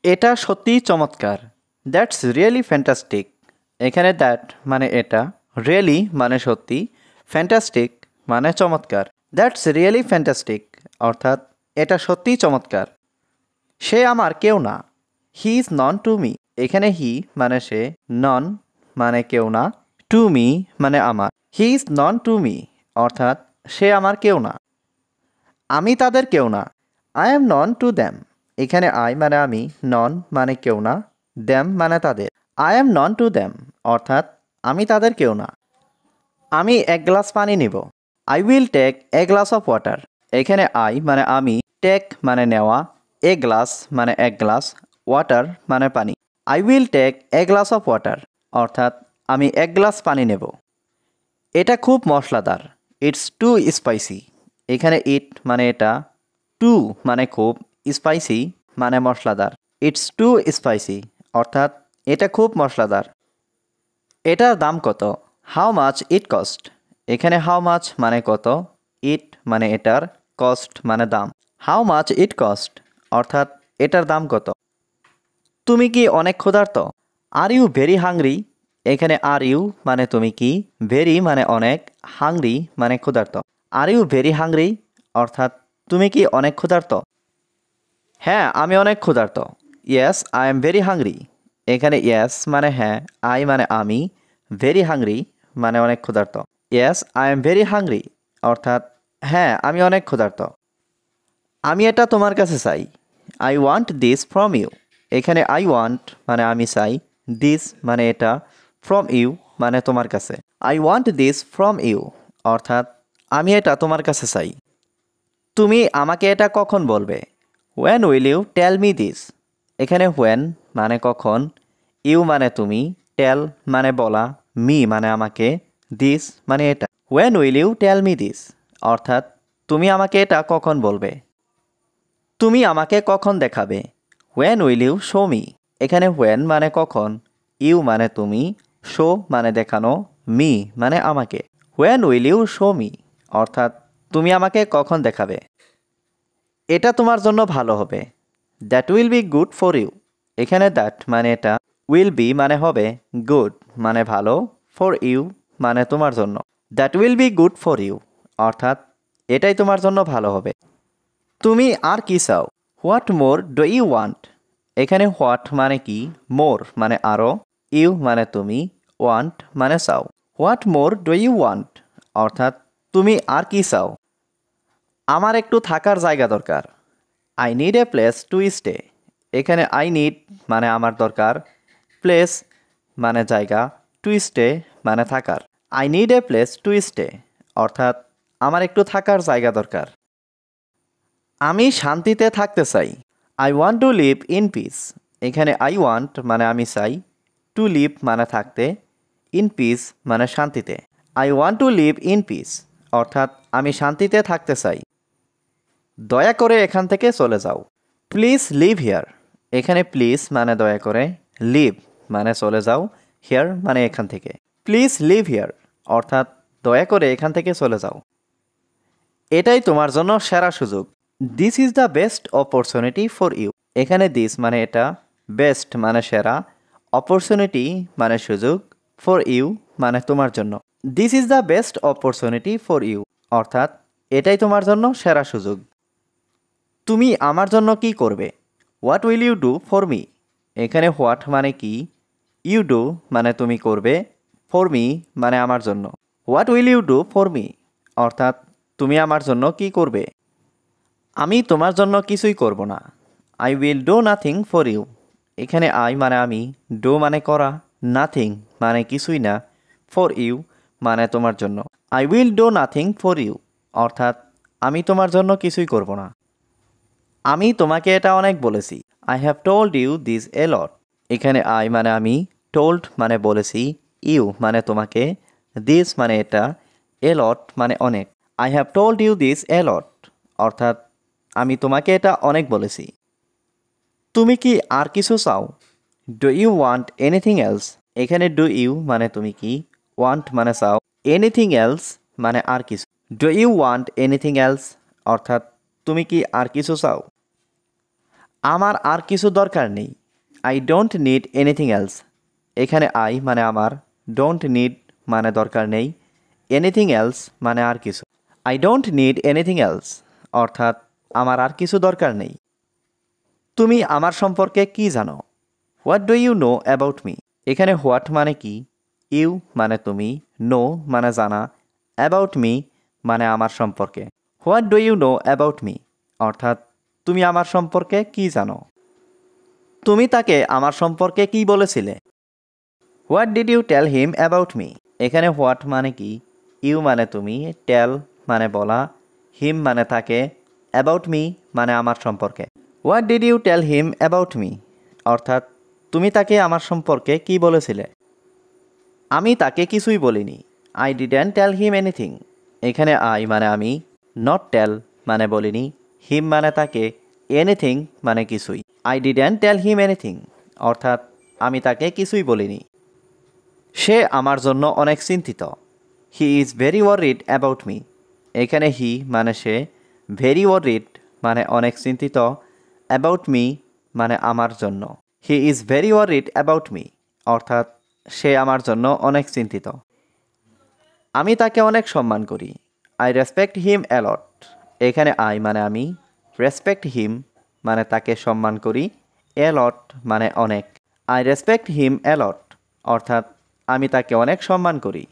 এটা সত্যিই চমৎকার। That's really fantastic. এখানে দ্যাট মানে এটা, রিয়েলি মানে সত্যি, ফ্যান্টাস্টিক মানে চমৎকার। দ্যাটস রিয়েলি ফ্যান্টাস্টিক অর্থাৎ এটা সত্যিই চমৎকার। সে আমার কেউ না। He is known to me. এখানে হি মানে সে, নন মানে কেউ না, টু মি মানে আমার। He is known to me অর্থাৎ সে আমার কেউ না। আমি তাদের কেউ না। I am known to them. এখানে আই মানে আমি, নন মানে কেউ না, দ্যাম মানে তাদের। I am known to them অর্থাৎ আমি তাদের কেউ না। আমি এক গ্লাস পানি নিব। I will take a glass of water. এখানে আই মানে আমি, টেক মানে নেওয়া, এ গ্লাস মানে এক গ্লাস, ওয়াটার মানে পানি। I will take a glass of water অর্থাৎ আমি এক গ্লাস পানি নেব। এটা খুব মশলাদার। It's too spicy. এখানে ইট মানে এটা, টু মানে খুব, স্পাইসি মানে মশলাদার। ইটস টু স্পাইসি অর্থাৎ এটা খুব মশলাদার। এটার দাম কত? How much it cost. এখানে হাউ মাচ মানে কত, ইট মানে এটার, কস্ট মানে দাম। হাউ মাচ ইট কস্ট অর্থাৎ এটার দাম কত। তুমি কি অনেক ক্ষুধার্ত? Are you very hungry. এখানে আর ইউ মানে তুমি কি, ভেরি মানে অনেক, হাংরি মানে ক্ষুধার্ত। আর ইউ ভেরি হাংরি অর্থাৎ তুমি কি অনেক ক্ষুধার্ত? হ্যাঁ, আমি অনেক ক্ষুধার্ত। Yes I am very hungry. এখানে ইয়েস মানে হ্যাঁ, আই মানে আমি, ভেরি হাংরি মানে অনেক ক্ষুধার্ত। Yes I am very hungry অর্থাৎ হ্যাঁ, আমি অনেক ক্ষুধার্ত। আমি এটা তোমার কাছে চাই। I want this from you. এখানে আই ওয়ান্ট মানে আমি চাই, দিস মানে এটা, ফ্রম ইউ মানে তোমার কাছে। I want this from you অর্থাৎ আমি এটা তোমার কাছে চাই। তুমি আমাকে এটা কখন বলবে? When will you tell me this. এখানে হোয়েন মানে কখন, ইউ মানে তুমি, টেল মানে বলা, মি মানে আমাকে, দিস মানে এটা। When will you tell me this অর্থাৎ তুমি আমাকে এটা কখন বলবে। তুমি আমাকে কখন দেখাবে? When will you show me. এখানে হোয়েন মানে কখন, ইউ মানে তুমি, শো মানে দেখানো, মি মানে আমাকে। When will you show me অর্থাৎ তুমি আমাকে কখন দেখাবে। এটা তোমার জন্য ভালো হবে। That will be good for you. এখানে দ্যাট মানে এটা, উইল বি মানে হবে, গুড মানে ভালো, ফর ইউ মানে তোমার জন্য। That will be good for you অর্থাৎ এটাই তোমার জন্য ভালো হবে। তুমি আর কি চাও? What more do you want. এখানে হোয়াট মানে কি, মোর মানে আরও, ইউ মানে তুমি, ওয়ান্ট মানে চাও। What more do you want অর্থাৎ তুমি আর কি চাও। আমার একটু থাকার জায়গা দরকার। I need a place to stay. এখানে আই নিড মানে আমার দরকার, প্লেস মানে জায়গা, টু স্টে মানে থাকার। I need a place to stay অর্থাৎ আমার একটু থাকার জায়গা দরকার। আমি শান্তিতে থাকতে চাই। I want two live in peace. এখানে আই ওয়ান্ট মানে আমি চাই, টু লিভ মানে থাকতে, ইন পিস মানে শান্তিতে। I want two live in peace অর্থাৎ আমি শান্তিতে থাকতে চাই। দয়া করে এখান থেকে চলে যাও। Please live here. এখানে প্লিজ মানে দয়া করে, লিভ মানে চলে যাও, হিয়ার মানে এখান থেকে। প্লিজ লিভ হিয়ার অর্থাৎ দয়া করে এখান থেকে চলে যাও। এটাই তোমার জন্য সেরা সুযোগ। This is the best opportunity for you. এখানে দিস মানে এটা, বেস্ট মানে সেরা, অপরচুনিটি মানে সুযোগ, ফর ইউ মানে তোমার জন্য। This is the best opportunity for you অর্থাৎ এটাই তোমার জন্য সেরা সুযোগ। তুমি আমার জন্য কি করবে? What will you do for me. এখানে হোয়াট মানে কি, ইউ ডু মানে তুমি করবে, ফর মি মানে আমার জন্য। What will you do for me অর্থাৎ তুমি আমার জন্য কি করবে। আমি তোমার জন্য কিছুই করব না। I will do nothing for you. এখানে আই মানে আমি, ডু মানে করা, নাথিং মানে কিছুই না, ফর ইউ মানে তোমার জন্য। I will do nothing for you অর্থাৎ আমি তোমার জন্য কিছুই করব না। আমি তোমাকে এটা অনেক বলেছি। I have told you this a lot. এখানে আই মানে আমি, টোল্ড মানে বলেছি, ইউ মানে তোমাকে, দিস মানে এটা, এ লট মানে অনেক। I have told you this a lot অর্থাৎ আমি তোমাকে এটা অনেক বলেছি। তুমি কি আর কিছু চাও? Do you want anything else. এখানে ডু ইউ মানে তুমি কি, ওয়ান্ট মানে চাও, এনিথিং এলস মানে আর কিছু। Do you want anything else অর্থাৎ তুমি কি আর কিছু চাও? আমার আর কিছু দরকার নেই। I don't need anything else. এখানে আই মানে আমার, ডোন্ট নিড মানে দরকার নেই, এনিথিং এলস মানে আর কিছু। I don't need anything else অর্থাৎ আমার আর কিছু দরকার নেই। তুমি আমার সম্পর্কে কি জানো? What do you know about me? এখানে হোয়াট মানে কি, ইউ মানে তুমি, নো মানে জানা, অ্যাবাউট মি মানে আমার সম্পর্কে। What do you know about me অর্থাৎ তুমি আমার সম্পর্কে কি জানো? তুমি তাকে আমার সম্পর্কে কি বলেছিলে? What did you tell him about me? এখানে হোয়াট মানে কি, ইউ মানে তুমি, টেল মানে বলা, হিম মানে তাকে, অ্যাবাউট মি মানে আমার সম্পর্কে। What did you tell him about me অর্থাৎ তুমি তাকে আমার সম্পর্কে কি বলেছিলে? আমি তাকে কিছুই বলিনি। I didn't tell him anything. এখানে আই মানে আমি, নট টেল মানে বলিনি, হিম মানে তাকে, এনিথিং মানে কিছুই। I didn't tell him anything অর্থাৎ আমি তাকে কিছুই বলিনি। সে আমার জন্য অনেক চিন্তিত। He is very worried about me. এখানে হি মানে সে, ভেরি ওয়ারিড মানে অনেক চিন্তিত, অ্যাবাউট মি মানে আমার জন্য। He is very worried about me অর্থাৎ সে আমার জন্য অনেক চিন্তিত। আমি তাকে অনেক সম্মান করি। I respect him a lot. এখানে আই মানে আমি, রেসপেক্ট হিম মানে তাকে সম্মান করি, অ্যালট মানে অনেক। আই রেসপেক্ট হিম অ্যালট অর্থাৎ আমি তাকে অনেক সম্মান করি।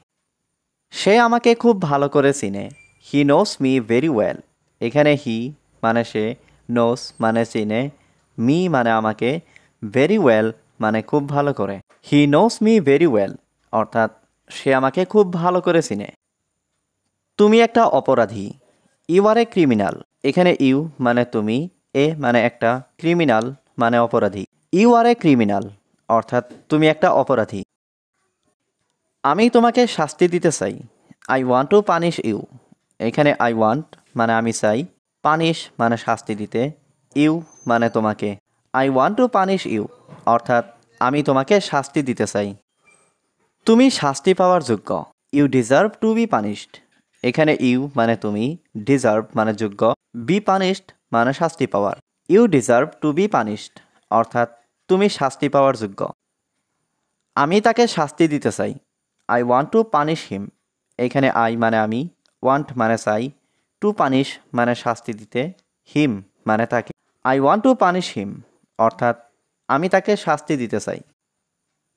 সে আমাকে খুব ভালো করে চিনে। হি নোস মি ভেরি ওয়েল। এখানে হি মানে সে, নোস মানে চিনে, মি মানে আমাকে, ভেরি ওয়েল মানে খুব ভালো করে। হি নোস মি ভেরি ওয়েল অর্থাৎ সে আমাকে খুব ভালো করে চিনে। তুমি একটা অপরাধী। You are a criminal. এখানে ইউ মানে তুমি, এ মানে একটা, ক্রিমিনাল মানে অপরাধী। ইউ আর এ ক্রিমিনাল অর্থাৎ তুমি একটা অপরাধী। আমি তোমাকে শাস্তি দিতে চাই। I want to punish you. এখানে আই ওয়ান্ট মানে আমি চাই, পানিশ মানে শাস্তি দিতে, ইউ মানে তোমাকে। I want to punish you অর্থাৎ আমি তোমাকে শাস্তি দিতে চাই। তুমি শাস্তি পাওয়ার যোগ্য। You deserve to be punished. এখানে ইউ মানে তুমি, ডিজার্ভ মানে যোগ্য, বি পানিশড মানে শাস্তি পাওয়ার। You deserve to be punished অর্থাৎ তুমি শাস্তি পাওয়ার যোগ্য। আমি তাকে শাস্তি দিতে চাই। I want to punish him. এখানে আই মানে আমি, ওয়ান্ট মানে চাই, টু পানিশ মানে শাস্তি দিতে, হিম মানে তাকে। I want to punish him অর্থাৎ আমি তাকে শাস্তি দিতে চাই।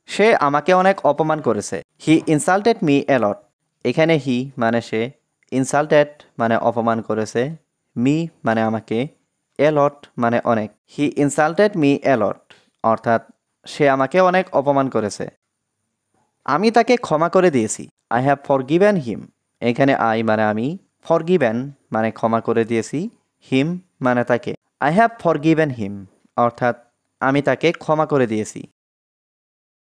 সে আমাকে অনেক অপমান করেছে। হি ইনসাল্টেড মি এলট। এখানে হি মানে সে, ইনসাল্টেড মানে অপমান করেছে, মি মানে আমাকে, এলট মানে অনেক। হি ইনসাল্টেড মি এলট অর্থাৎ সে আমাকে অনেক অপমান করেছে। আমি তাকে ক্ষমা করে দিয়েছি। আই হ্যাভ ফরগিভেন হিম। এখানে আই মানে আমি, ফরগিভেন মানে ক্ষমা করে দিয়েছি, হিম মানে তাকে। আই হ্যাভ ফরগিভেন হিম অর্থাৎ আমি তাকে ক্ষমা করে দিয়েছি।